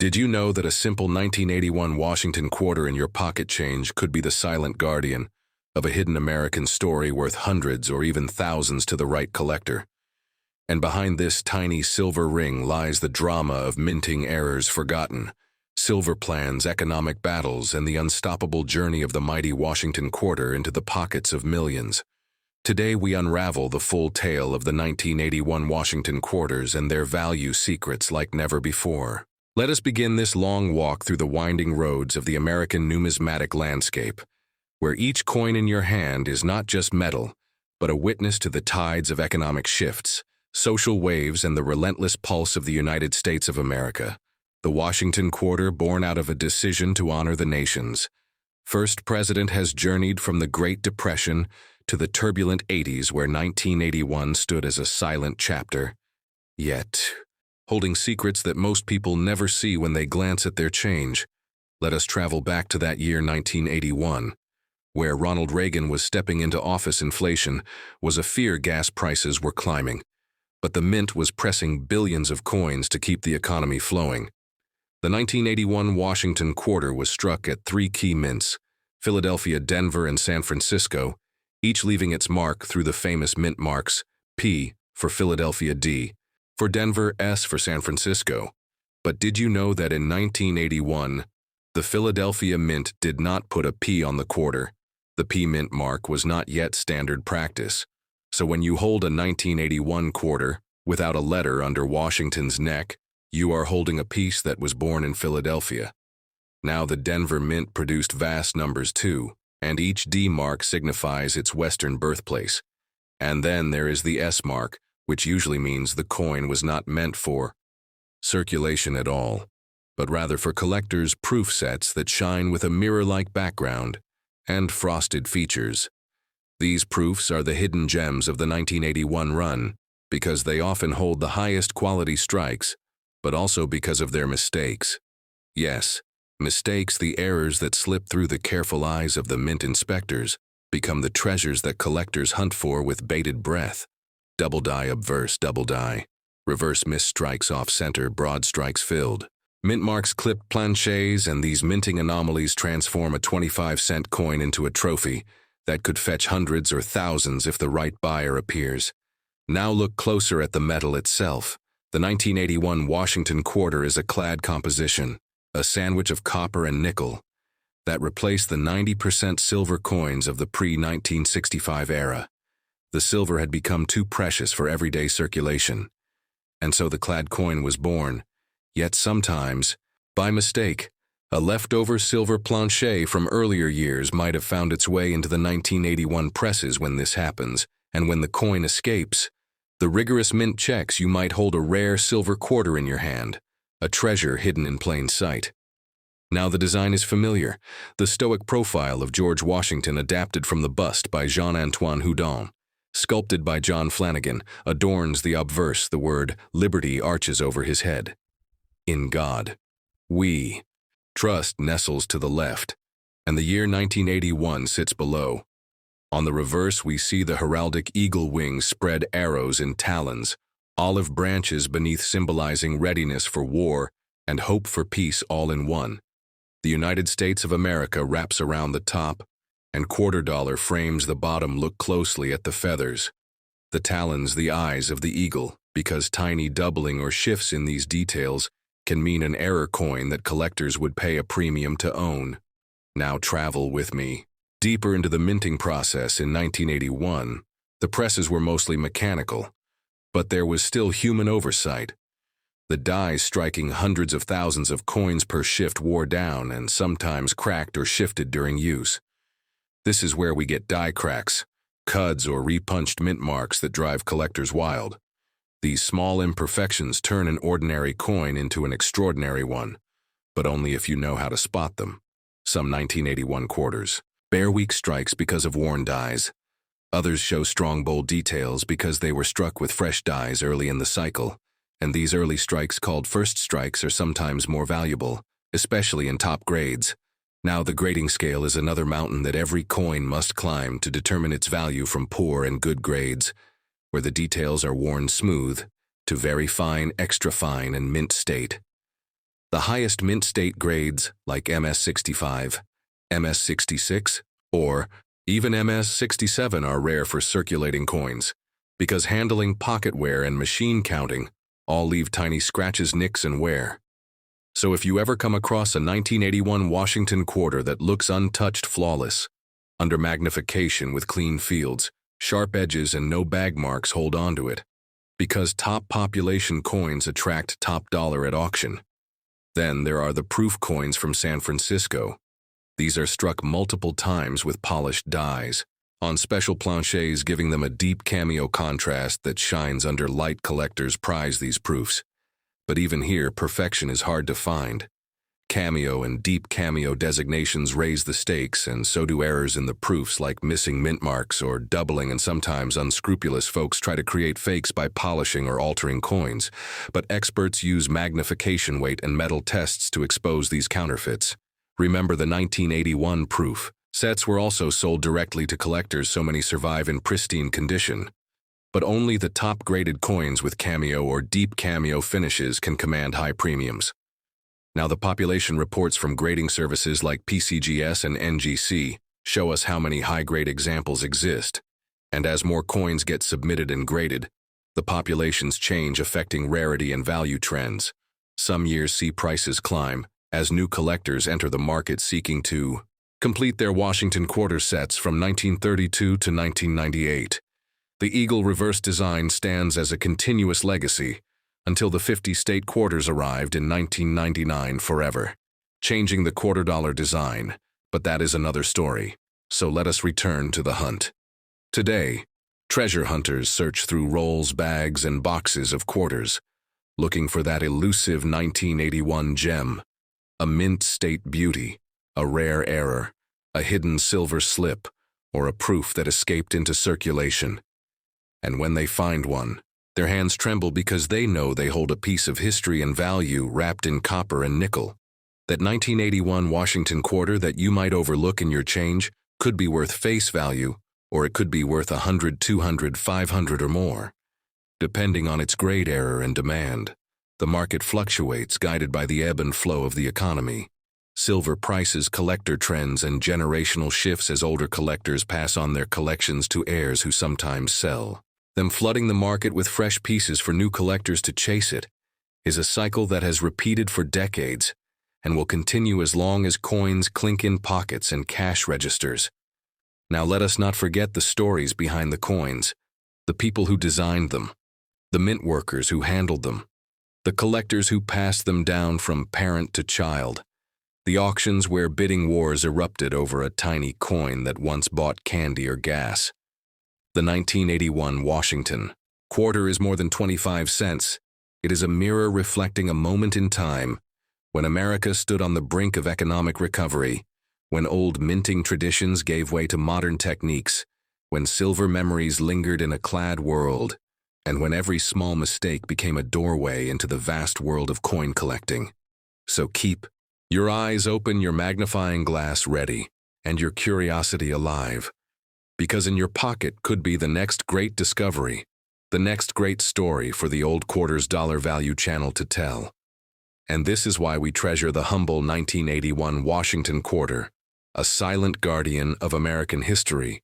Did you know that a simple 1981 Washington quarter in your pocket change could be the silent guardian of a hidden American story worth hundreds or even thousands to the right collector? And behind this tiny silver ring lies the drama of minting errors forgotten, silver plans, economic battles, and the unstoppable journey of the mighty Washington quarter into the pockets of millions. Today we unravel the full tale of the 1981 Washington quarters and their value secrets like never before. Let us begin this long walk through the winding roads of the American numismatic landscape, where each coin in your hand is not just metal, but a witness to the tides of economic shifts, social waves, and the relentless pulse of the United States of America. The Washington quarter, born out of a decision to honor the nation's first president, has journeyed from the Great Depression to the turbulent 80s, where 1981 stood as a silent chapter, yet holding secrets that most people never see when they glance at their change. Let us travel back to that year 1981, where Ronald Reagan was stepping into office. Inflation was a fear, gas prices were climbing, but the mint was pressing billions of coins to keep the economy flowing. The 1981 Washington quarter was struck at three key mints, Philadelphia, Denver, and San Francisco, each leaving its mark through the famous mint marks, P for Philadelphia, D for Denver, S for San Francisco. But did you know that in 1981, the Philadelphia Mint did not put a P on the quarter? The P mint mark was not yet standard practice. So when you hold a 1981 quarter without a letter under Washington's neck, you are holding a piece that was born in Philadelphia. Now the Denver Mint produced vast numbers too, and each D mark signifies its western birthplace. And then there is the S mark, which usually means the coin was not meant for circulation at all, but rather for collectors' proof sets that shine with a mirror-like background and frosted features. These proofs are the hidden gems of the 1981 run, because they often hold the highest quality strikes, but also because of their mistakes. Yes, mistakes, the errors that slip through the careful eyes of the mint inspectors, become the treasures that collectors hunt for with bated breath. Double die, obverse, double die. Reverse miss strikes off center, broad strikes filled. Mint marks, clipped planchets, and these minting anomalies transform a 25-cent coin into a trophy that could fetch hundreds or thousands if the right buyer appears. Now look closer at the metal itself. The 1981 Washington quarter is a clad composition, a sandwich of copper and nickel, that replaced the 90% silver coins of the pre-1965 era. The silver had become too precious for everyday circulation, and so the clad coin was born. Yet sometimes, by mistake, a leftover silver planchet from earlier years might have found its way into the 1981 presses. When this happens, and when the coin escapes the rigorous mint checks, you might hold a rare silver quarter in your hand, a treasure hidden in plain sight. Now the design is familiar, the stoic profile of George Washington adapted from the bust by Jean-Antoine Houdon, sculpted by John Flanagan, adorns the obverse. The word liberty arches over his head. In God we trust nestles to the left, and the year 1981 sits below. On the reverse we see the heraldic eagle wings spread, arrows and talons, olive branches beneath symbolizing readiness for war and hope for peace, all in one. The United States of America wraps around the top, and quarter dollar frames the bottom. Look closely at the feathers, the talons, the eyes of the eagle, because tiny doubling or shifts in these details can mean an error coin that collectors would pay a premium to own. Now travel with me deeper into the minting process. In 1981, the presses were mostly mechanical, but there was still human oversight. The dies striking hundreds of thousands of coins per shift wore down and sometimes cracked or shifted during use. This is where we get die cracks, cuds, or repunched mint marks that drive collectors wild. These small imperfections turn an ordinary coin into an extraordinary one, but only if you know how to spot them. Some 1981 quarters bear weak strikes because of worn dies. Others show strong, bold details because they were struck with fresh dies early in the cycle, and these early strikes, called first strikes, are sometimes more valuable, especially in top grades. Now the grading scale is another mountain that every coin must climb to determine its value, from poor and good grades, where the details are worn smooth, to very fine, extra fine, and mint state. The highest mint state grades, like MS-65, MS-66, or even MS-67 are rare for circulating coins, because handling, pocket wear, and machine counting all leave tiny scratches, nicks, and wear. So if you ever come across a 1981 Washington quarter that looks untouched, flawless, under magnification with clean fields, sharp edges, and no bag marks, hold on to it, because top population coins attract top dollar at auction. Then there are the proof coins from San Francisco. These are struck multiple times with polished dies, on special planchets, giving them a deep cameo contrast that shines under light. Collectors prize these proofs. But even here, perfection is hard to find. Cameo and deep cameo designations raise the stakes, and so do errors in the proofs, like missing mint marks or doubling, and sometimes unscrupulous folks try to create fakes by polishing or altering coins. But experts use magnification, weight, and metal tests to expose these counterfeits. Remember the 1981 proof. Sets were also sold directly to collectors, so many survive in pristine condition. But only the top-graded coins with cameo or deep cameo finishes can command high premiums. Now, the population reports from grading services like PCGS and NGC show us how many high-grade examples exist. And as more coins get submitted and graded, the populations change, affecting rarity and value trends. Some years see prices climb as new collectors enter the market seeking to complete their Washington quarter sets from 1932 to 1998. The eagle reverse design stands as a continuous legacy until the 50-state quarters arrived in 1999, forever changing the quarter-dollar design. But that is another story, so let us return to the hunt. Today, treasure hunters search through rolls, bags, and boxes of quarters, looking for that elusive 1981 gem, a mint state beauty, a rare error, a hidden silver slip, or a proof that escaped into circulation. And when they find one, their hands tremble because they know they hold a piece of history and value wrapped in copper and nickel. That 1981 Washington quarter that you might overlook in your change could be worth face value, or it could be worth 100, 200, 500 or more, depending on its grade, error, and demand. The market fluctuates, guided by the ebb and flow of the economy. Silver prices, collector trends, and generational shifts as older collectors pass on their collections to heirs who sometimes sell them, flooding the market with fresh pieces for new collectors to chase. It is a cycle that has repeated for decades and will continue as long as coins clink in pockets and cash registers. Now let us not forget the stories behind the coins, the people who designed them, the mint workers who handled them, the collectors who passed them down from parent to child, the auctions where bidding wars erupted over a tiny coin that once bought candy or gas. The 1981 Washington quarter is more than 25 cents. It is a mirror reflecting a moment in time when America stood on the brink of economic recovery, when old minting traditions gave way to modern techniques, when silver memories lingered in a clad world, and when every small mistake became a doorway into the vast world of coin collecting. So keep your eyes open, your magnifying glass ready, and your curiosity alive, because in your pocket could be the next great discovery, the next great story for the Old Quarters Dollar Value channel to tell. And this is why we treasure the humble 1981 Washington quarter, a silent guardian of American history,